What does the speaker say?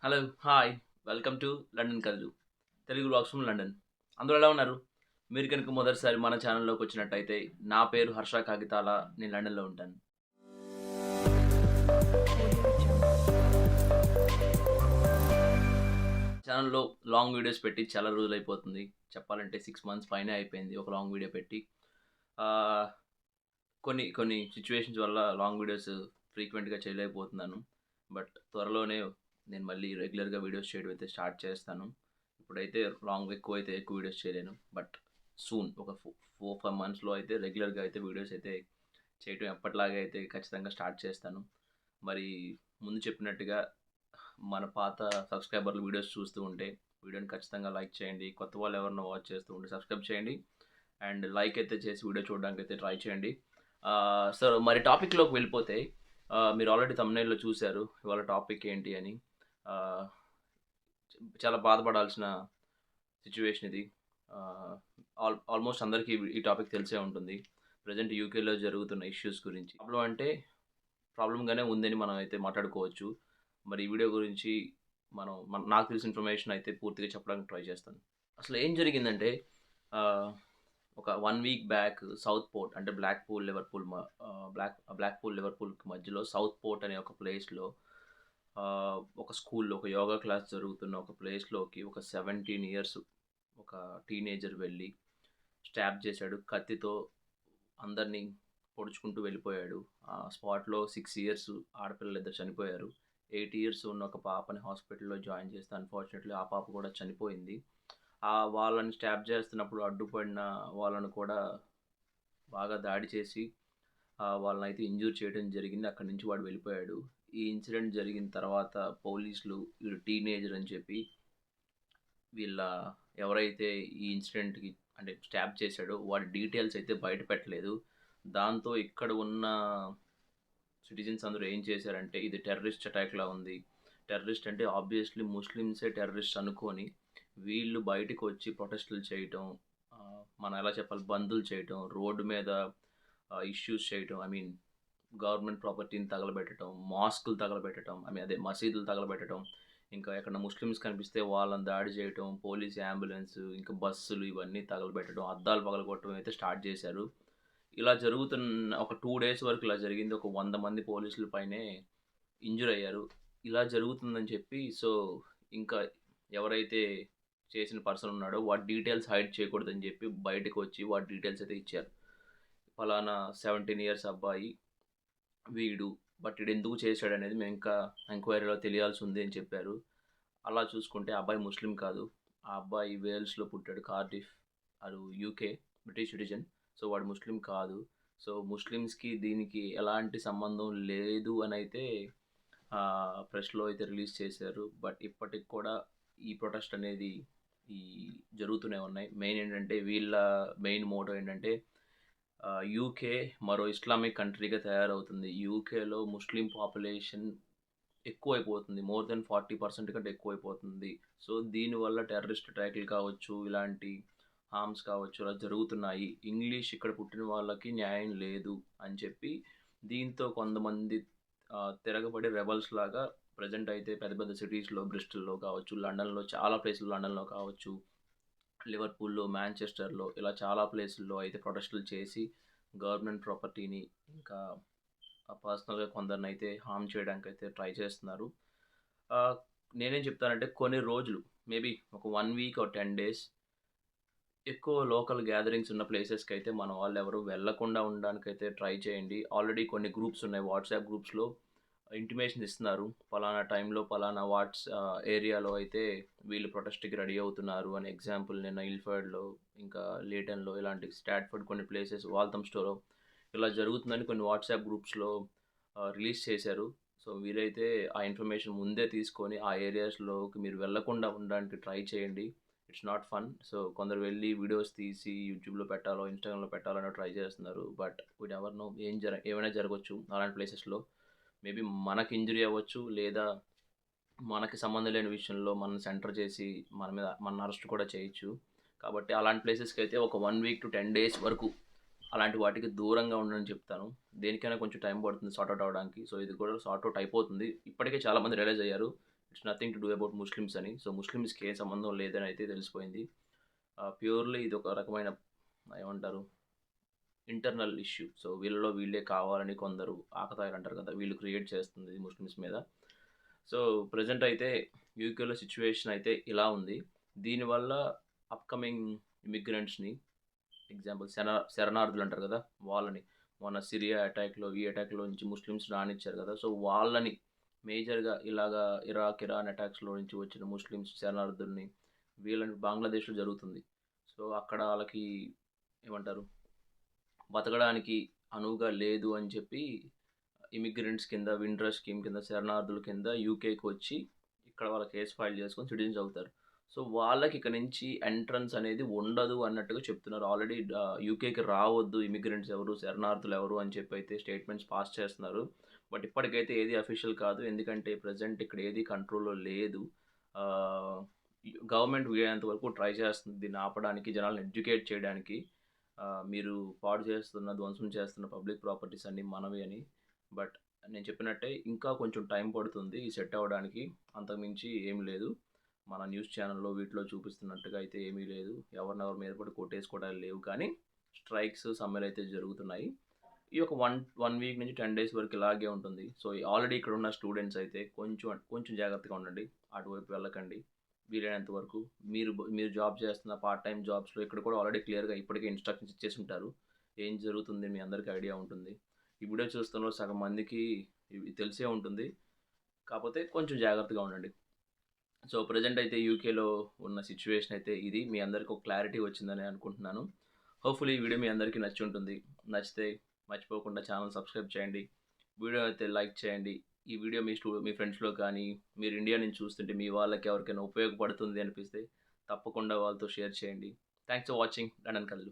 Hello, hi. Welcome to London కథలు. Telugu vlogs from London. అందరూ ఎలా ఉన్నారు? మీరు కనుక మొదటిసారి మన ఛానల్‌లోకి వచ్చినట్టయితే, నా పేరు హర్ష కాగితాల. నేను లండన్‌లో ఉంటాను. ఛానల్‌లో లాంగ్ వీడియోస్ పెట్టి చాలా రోజులైపోతుంది. చెప్పాలంటే 6 మంత్స్ పైనే అయిపోయింది ఒక లాంగ్ వీడియో పెట్టి. ఆహ్, కొన్ని కొన్ని సిట్యుయేషన్స్ వల్ల లాంగ్ వీడియోస్ ఫ్రీక్వెంట్‌గా చేయలేకపోతున్నాను. బట్ త్వరలోనే నేను మళ్ళీ రెగ్యులర్‌గా వీడియోస్ చేయడం అయితే స్టార్ట్ చేస్తాను. ఇప్పుడైతే ఎక్కువ వీడియోస్ చేయలేను. బట్ సూన్ ఒక 4, 5 మంత్స్‌లో అయితే రెగ్యులర్‌గా అయితే వీడియోస్ అయితే చేయటం ఎప్పటిలాగే అయితే ఖచ్చితంగా స్టార్ట్ చేస్తాను. మరి ముందు చెప్పినట్టుగా మన పాత సబ్‌స్క్రైబర్లు వీడియోస్ చూస్తూ ఉంటే వీడియోని ఖచ్చితంగా లైక్ చేయండి. కొత్త వాళ్ళు ఎవరైనా వాచ్ చేస్తూ ఉంటే సబ్‌స్క్రైబ్ చేయండి. అండ్ లైక్ అయితే చేసి వీడియో చూడడానికైతే ట్రై చేయండి. సో, మరి టాపిక్‌లోకి వెళ్ళిపోతే మీరు ఆల్రెడీ థంబ్‌నెయిల్‌లో చూసారు ఇవాళ టాపిక్ ఏంటి అని. ఆహ్, చాలా బాధపడాల్సిన సిట్యుయేషన్ ఇది. ఆహ్, ఆల్మోస్ట్ అందరికీ ఈ టాపిక్ తెలిసే ఉంటుంది. ప్రెజెంట్ యూకేలో జరుగుతున్న ఇష్యూస్ గురించి. ప్రాబ్లమ్‌గానే ఉందని మనం అయితే మాట్లాడుకోవచ్చు. మరి ఈ వీడియో గురించి నాకు తెలిసిన ఇన్ఫర్మేషన్ అయితే పూర్తిగా చెప్పడానికి ట్రై చేస్తాను. అసలు ఏం జరిగిందంటే ఆహ్, ఒక 1 వీక్ బ్యాక్ సౌత్ పోర్ట్ అంటే బ్లాక్‌పూల్, లివర్‌పూల్‌కి మధ్యలో సౌత్ పోర్ట్ అనే ఒక ప్లేస్‌లో ఒక స్కూల్‌లో ఒక యోగా క్లాస్ జరుగుతున్న ఒక ప్లేస్‌లోకి ఒక 17 ఇయర్స్ ఒక టీనేజర్ వెళ్ళి స్టాబ్ చేశాడు. కత్తితో అందరిని పొడుచుకుంటూ వెళ్ళిపోయాడు. ఆ స్పాట్‌లో 6 ఇయర్స్ ఆడపిల్లలిద్దరు చనిపోయారు. 8 ఇయర్స్ ఉన్న ఒక పాపని హాస్పిటల్‌లో జాయిన్ చేస్తే అన్‌ఫార్చునేట్‌లీ ఆ పాప కూడా చనిపోయింది. వాళ్ళని స్టాబ్ చేస్తున్నప్పుడు అడ్డుపడిన వాళ్ళను కూడా బాగా దాడి చేసి వాళ్ళనైతే ఇంజ్యూర్ చేయడం జరిగింది. అక్కడి నుంచి వాడు వెళ్ళిపోయాడు. ఈ ఇన్సిడెంట్ జరిగిన తర్వాత పోలీసులు వీడు టీనేజర్ అని చెప్పి వీళ్ళ ఎవరైతే ఈ ఇన్సిడెంట్‌కి అంటే స్టాబ్ చేశాడో వాడి డీటెయిల్స్ అయితే బయట పెట్టలేదు. దాంతో ఇక్కడ ఉన్న సిటిజన్స్ అందరూ ఏం చేశారంటే ఇది టెర్రరిస్ట్ అటాక్‌లా ఉంది. టెర్రరిస్ట్ అంటే ఆబ్వియస్‌లీ ముస్లిమ్సే టెర్రరిస్ట్ అనుకోని వీళ్ళు బయటికొచ్చి ప్రొటెస్టులు చేయటం, మనం ఎలా చెప్పాలి బందులు చేయటం, రోడ్డు మీద ఇష్యూస్ చేయటం. ఐ మీన్ గవర్నమెంట్ ప్రాపర్టీని తగలబెట్టటం, మాస్కులు తగలబెట్టటం, అదే మసీదులు తగలబెట్టటం, ఇంకా ఎక్కడన్నా ముస్లిమ్స్ కనిపిస్తే వాళ్ళని దాడి చేయటం, పోలీస్ అంబులెన్స్, ఇంకా బస్సులు ఇవన్నీ తగలబెట్టడం, అద్దాలు పగలగొట్టడం అయితే స్టార్ట్ చేశారు. ఇలా జరుగుతున్న ఒక 2 డేస్ వరకు ఇలా జరిగింది. ఒక 100 మంది పోలీసుల పైనే ఇంజ్యూర్ అయ్యారు. ఇలా జరుగుతుందని చెప్పి ఇంకా ఎవరైతే చేసిన పర్సన్ ఉన్నాడో వాడి డీటెయిల్స్ హైడ్ చేయకూడదని చెప్పి బయటకొచ్చి వాడి డీటెయిల్స్ అయితే ఇచ్చారు. పలానా 17 ఇయర్స్ అబ్బాయి వీడు. బట్ ఈడెందుకు చేశాడనేది మేమింకా ఎంక్వైరీలో తెలియాల్సి ఉంది అని చెప్పారు. అలా చూసుకుంటే ఆ అబ్బాయి ముస్లిం కాదు. ఆ అబ్బాయి వేల్స్‌లో పుట్టాడు. కార్డిఫ్ అది యూకే బ్రిటిష్ సిటిజన్. సో, వాడు ముస్లిం కాదు. సో, ముస్లిమ్స్‌కి దీనికి ఎలాంటి సంబంధం లేదు అనైతే ప్రెస్‌లో అయితే రిలీజ్ చేశారు. బట్ ఇప్పటికి కూడా ఈ ప్రొటెస్ట్ అనేది ఈ జరుగుతూనే ఉన్నాయి. వీళ్ళ మెయిన్ మోటో ఏంటంటే యూకే మరో ఇస్లామిక్ కంట్రీగా తయారవుతుంది. యూకేలో ముస్లిం పాపులేషన్ ఎక్కువైపోతుంది. మోర్ దెన్ 40% కంటే ఎక్కువైపోతుంది. సో, దీనివల్ల టెర్రరిస్ట్ అటాక్‌లు కావచ్చు, ఇలాంటి హార్మ్స్ కావచ్చు అలా జరుగుతున్నాయి. ఇంగ్లీష్ ఇక్కడ పుట్టిన వాళ్ళకి న్యాయం లేదు అని చెప్పి దీంతో కొంతమంది తిరగబడి రెబెల్స్ లాగా ప్రెజెంట్ అయితే పెద్ద పెద్ద సిటీస్‌లో బ్రిస్టల్‌లో కావచ్చు, లండన్‌లో చాలా ప్లేసులు లండన్‌లో కావచ్చు, లివర్‌పూల్‌లో, మాంచెస్టర్‌లో ఇలా చాలా ప్లేసుల్లో అయితే ప్రొటెస్టులు చేసి గవర్నమెంట్ ప్రాపర్టీని ఇంకా పర్సనల్‌గా కొందరినైతే హార్మ్ చేయడానికైతే ట్రై చేస్తున్నారు. ఆహ్, నేనేం చెప్తానంటే కొన్ని రోజులు మేబీ ఒక 1 వీక్ ఆర్ 10 డేస్ ఎక్కువ లోకల్ గ్యాదరింగ్స్ ఉన్న ప్లేసెస్‌కైతే మన వాళ్ళెవరు వెళ్ళకుండా ఉండడానికైతే ట్రై చేయండి. ఆల్రెడీ కొన్ని గ్రూప్స్ ఉన్నాయి. వాట్సాప్ గ్రూప్స్‌లో ఇంటిమేషన్ ఇస్తున్నారు. పలానా టైంలో పలానా ఏరియాలో అయితే వీళ్ళు ప్రొటెస్ట్‌కి రెడీ అవుతున్నారు అని. ఎగ్జాంపుల్ నిన్న ఇల్ఫర్డ్‌లో, ఇంకా లేటన్‌లో ఇలాంటి స్టాట్ఫర్డ్ కొన్ని ప్లేసెస్ వాల్థమ్‌స్టోలో ఇలా జరుగుతుందని కొన్ని వాట్సాప్ గ్రూప్స్‌లో రిలీజ్ చేశారు. సో, వీలైతే ఆ ఇన్ఫర్మేషన్ ముందే తీసుకొని ఆ ఏరియాస్‌లోకి మీరు వెళ్ళకుండా ఉండడానికి ట్రై చేయండి. It's not fun. సో, కొందరు వెళ్లి వీడియోస్ తీసి యూట్యూబ్‌లో పెట్టాలో, ఇన్‌స్టాగ్రామ్‌లో పెట్టాలనో ట్రై చేస్తున్నారు. బట్ వి నెవర్ నో ఏమైనా జరగొచ్చు అలాంటి ప్లేసెస్‌లో. మేబీ మనకి ఇంజ్యూరీ అవ్వచ్చు. లేదా మనకి సంబంధం లేని విషయంలో మనల్ని సెంటర్ చేసి మనల్ని అరెస్ట్ కూడా చేయొచ్చు. కాబట్టి అలాంటి ప్లేసెస్‌కైతే ఒక 1 వీక్ టు 10 డేస్ వరకు అలాంటి వాటికి దూరంగా ఉండమని చెప్తాను. దేనికైనా కొంచెం టైం పడుతుంది సార్ట్ ఔట్ అవ్వడానికి. సో, ఇది కూడా సార్ట్ ఔట్ అయిపోతుంది. ఇప్పటికే చాలామంది రియలైజ్ అయ్యారు. It's nothing to do about Muslims అని. సో, ముస్లిమ్స్‌కి ఏ సంబంధం లేదని అయితే తెలిసిపోయింది. ప్యూర్‌లీ ఇదొక రకమైన ఏమంటారు ఇంటర్నల్ ఇష్యూ. సో, వీళ్ళలో వీళ్ళే కావాలని కొందరు ఆకతాయిలంటారు కదా! వీళ్ళు క్రియేట్ చేస్తుంది ముస్లిమ్స్ మీద. సో, ప్రెజెంట్ అయితే యూకేలో సిట్యుయేషన్ అయితే ఇలా ఉంది. దీనివల్ల అప్‌కమింగ్ ఇమిగ్రెంట్స్‌ని ఎగ్జాంపుల్ శరణార్థులు అంటారు కదా! వాళ్ళని మొన్న సిరియా అటాక్‌లో, ఈ అటాక్‌లో నుంచి ముస్లిమ్స్ రానిచ్చారు కదా! సో, వాళ్ళని మేజర్‌గా ఇలాగా ఇరాక్, ఇరాన్ అటాక్స్‌లో నుంచి వచ్చిన ముస్లిమ్స్ శరణార్థుల్ని వీళ్ళని బంగ్లాదేశ్‌లో జరుగుతుంది. సో, అక్కడ ఆళ్ళకి ఏమంటారు బతకడానికి అనువుగా లేదు అని చెప్పి ఇమిగ్రెంట్స్ కింద విండ్రా స్కీమ్ కింద శరణార్థుల కింద యూకేకి వచ్చి ఇక్కడ వాళ్ళ కేస్ ఫైల్ చేసుకొని సిటిజన్స్ అవుతారు. సో, వాళ్ళకి ఇక నుంచి ఎంట్రన్స్ అనేది ఉండదు అన్నట్టుగా చెప్తున్నారు. ఆల్రెడీ యూకేకి రావద్దు ఇమిగ్రెంట్స్ ఎవరు, శరణార్థులు ఎవరు అని చెప్పి అయితే స్టేట్మెంట్స్ పాస్ చేస్తున్నారు. బట్ ఇప్పటికైతే ఏది అఫీషియల్ కాదు. ఎందుకంటే ప్రెజెంట్ ఇక్కడ ఏది కంట్రోల్‌లో లేదు. ఆహ్, గవర్నమెంట్ వీలైనంత వరకు ట్రై చేస్తుంది దీన్ని ఆపడానికి, జనాల్ని ఎడ్యుకేట్ చేయడానికి. మీరు పాడు చేస్తున్న, ధ్వంసం చేస్తున్న పబ్లిక్ ప్రాపర్టీస్ అన్నీ మనవి అని. బట్ నేను చెప్పినట్టే ఇంకా కొంచెం టైం పడుతుంది ఈ సెట్ అవ్వడానికి. అంతకుమించి ఏమి లేదు. మన న్యూస్ ఛానెల్‌లో వీటిలో చూపిస్తున్నట్టుగా అయితే ఏమీ లేదు. ఎవరినెవరి మీద పడి కొట్టేసుకోవడాలు లేవు కానీ, స్ట్రైక్స్, సమ్మెలయితే జరుగుతున్నాయి. ఈ ఒక 1 వీక్ నుంచి 10 డేస్ వరకు ఇలాగే ఉంటుంది. సో, ఆల్రెడీ ఇక్కడున్న స్టూడెంట్స్ అయితే కొంచెం జాగ్రత్తగా ఉండండి. అటువైపు వెళ్ళకండి. వీలైనంత వరకు మీరు జాబ్ చేస్తున్న పార్ట్ టైమ్ జాబ్స్‌లో ఇక్కడ కూడా ఆల్రెడీ క్లియర్‌గా ఇప్పటికే ఇన్‌స్ట్రక్షన్స్ ఇచ్చేసుంటారు. ఏం జరుగుతుంది మీ అందరికీ ఐడియా ఉంటుంది. ఈ వీడియో చూస్తున్న సగం మందికి ఇవి తెలిసే ఉంటుంది. కాపోతే కొంచెం జాగ్రత్తగా ఉండండి. సో, ప్రెజెంట్ అయితే యూకేలో ఉన్న సిట్యుయేషన్ అయితే ఇది. మీ అందరికి ఒక క్లారిటీ వచ్చిందని అనుకుంటున్నాను. హోప్‌ఫుల్లీ ఈ వీడియో మీ అందరికీ నచ్చి ఉంటుంది. నచ్చితే మర్చిపోకుండా ఛానెల్ సబ్స్క్రైబ్ చేయండి. వీడియో అయితే లైక్ చేయండి. ఈ వీడియో మీ ఫ్రెండ్స్‌లో కానీ, మీరు ఇండియా నుంచి చూస్తుంటే మీ వాళ్ళకి ఎవరికైనా ఉపయోగపడుతుంది అనిపిస్తే తప్పకుండా వాళ్ళతో షేర్ చేయండి. Thanks for watching. లండన్ కల్లు.